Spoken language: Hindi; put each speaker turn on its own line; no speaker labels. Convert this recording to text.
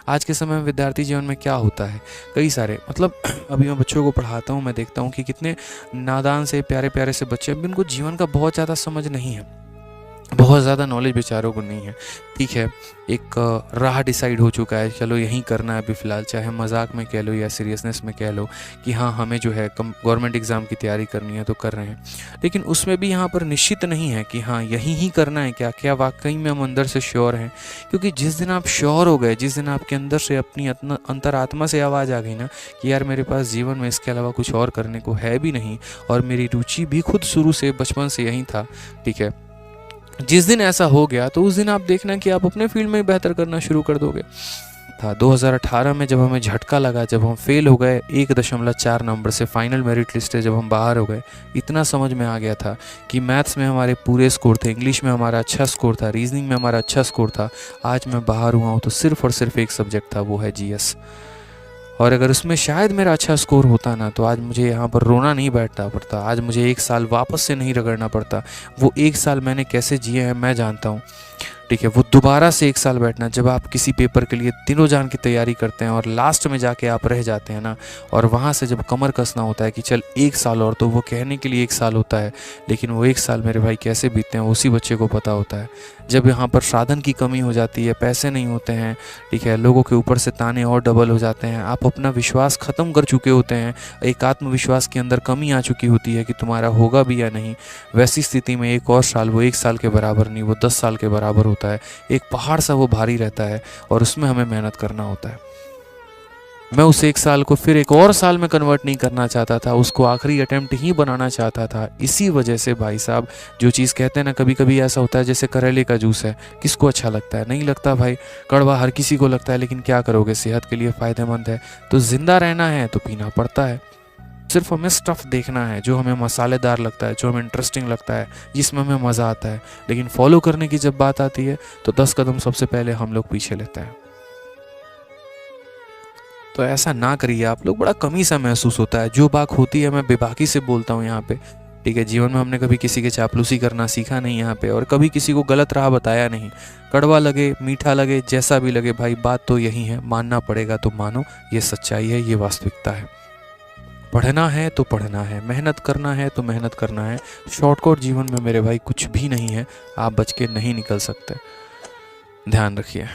आज के समय में विद्यार्थी जीवन में क्या होता है, कई सारे मतलब अभी मैं बच्चों को पढ़ाता हूँ, मैं देखता हूँ कि कितने नादान से प्यारे प्यारे से बच्चे, अभी उनको जीवन का बहुत ज़्यादा समझ नहीं है, बहुत ज़्यादा नॉलेज बेचारों को नहीं है। ठीक है, एक राह डिसाइड हो चुका है, चलो यहीं करना है अभी फ़िलहाल, चाहे मजाक में कह लो या सीरियसनेस में कह लो कि हाँ हमें जो है गवर्नमेंट एग्ज़ाम की तैयारी करनी है तो कर रहे हैं। लेकिन उसमें भी यहाँ पर निश्चित नहीं है कि हाँ यहीं ही करना है, क्या क्या वाकई में हम अंदर से श्योर हैं। क्योंकि जिस दिन आप श्योर हो गए, जिस दिन आपके अंदर से अपनी अंतरात्मा से आवाज़ आ गई ना कि यार मेरे पास जीवन में इसके अलावा कुछ और करने को है भी नहीं, और मेरी रुचि भी खुद शुरू से बचपन से यहीं था, ठीक है, जिस दिन ऐसा हो गया तो उस दिन आप देखना कि आप अपने फील्ड में ही बेहतर करना शुरू कर दोगे। था 2018 में जब हमें झटका लगा, जब हम फेल हो गए 1.4 नंबर से, फाइनल मेरिट लिस्ट से जब हम बाहर हो गए, इतना समझ में आ गया था कि मैथ्स में हमारे पूरे स्कोर थे, इंग्लिश में हमारा अच्छा स्कोर था, रीजनिंग में हमारा अच्छा स्कोर था। आज मैं बाहर हुआ हूँ तो सिर्फ और सिर्फ एक सब्जेक्ट था, वो है जीएस। और अगर उसमें शायद मेरा अच्छा स्कोर होता ना तो आज मुझे यहाँ पर रोना नहीं बैठना पड़ता, आज मुझे एक साल वापस से नहीं रगड़ना पड़ता। वो एक साल मैंने कैसे जिए हैं मैं जानता हूँ, ठीक है। वो दोबारा से एक साल बैठना, जब आप किसी पेपर के लिए दिनों जान की तैयारी करते हैं और लास्ट में जाके आप रह जाते हैं ना, और वहाँ से जब कमर कसना होता है कि चल एक साल और, तो वो कहने के लिए एक साल होता है, लेकिन वो एक साल मेरे भाई कैसे बीतते हैं उसी बच्चे को पता होता है। जब यहाँ पर साधन की कमी हो जाती है, पैसे नहीं होते हैं, ठीक है, लोगों के ऊपर से ताने और डबल हो जाते हैं, आप अपना विश्वास ख़त्म कर चुके होते हैं, एक आत्मविश्वास के अंदर कमी आ चुकी होती है कि तुम्हारा होगा भी या नहीं, वैसी स्थिति में एक और साल वो एक साल के बराबर नहीं, वो 10 साल के बराबर होता है। एक पहाड़ सा वो भारी रहता है और उसमें हमें मेहनत करना होता है। मैं उस एक साल को फिर एक और साल में कन्वर्ट नहीं करना चाहता था, उसको आखिरी अटेम्प्ट ही बनाना चाहता था। इसी वजह से भाई साहब, जो चीज़ कहते हैं ना, कभी कभी ऐसा होता है जैसे करेले का जूस है, किसको अच्छा लगता है, नहीं लगता भाई, कड़वा हर किसी को लगता है, लेकिन क्या करोगे, सेहत के लिए फ़ायदेमंद है तो जिंदा रहना है तो पीना पड़ता है। सिर्फ हमें स्टफ़ देखना है जो हमें मसालेदार लगता है, जो हमें इंटरेस्टिंग लगता है, जिसमें हमें मज़ा आता है, लेकिन फॉलो करने की जब बात आती है तो 10 कदम सबसे पहले हम लोग पीछे लेते हैं। तो ऐसा ना करिए आप लोग, बड़ा कमी सा महसूस होता है। जो बात होती है मैं बेबाकी से बोलता हूँ यहाँ पे, ठीक है। जीवन में हमने कभी किसी के चापलूसी करना सीखा नहीं यहाँ पे, और कभी किसी को गलत राह बताया नहीं। कड़वा लगे मीठा लगे जैसा भी लगे भाई, बात तो यही है, मानना पड़ेगा तो मानो, ये सच्चाई है, ये वास्तविकता है। पढ़ना है तो पढ़ना है, मेहनत करना है तो मेहनत करना है। शॉर्टकट जीवन में मेरे भाई कुछ भी नहीं है, आप बच के नहीं निकल सकते। ध्यान रखिए।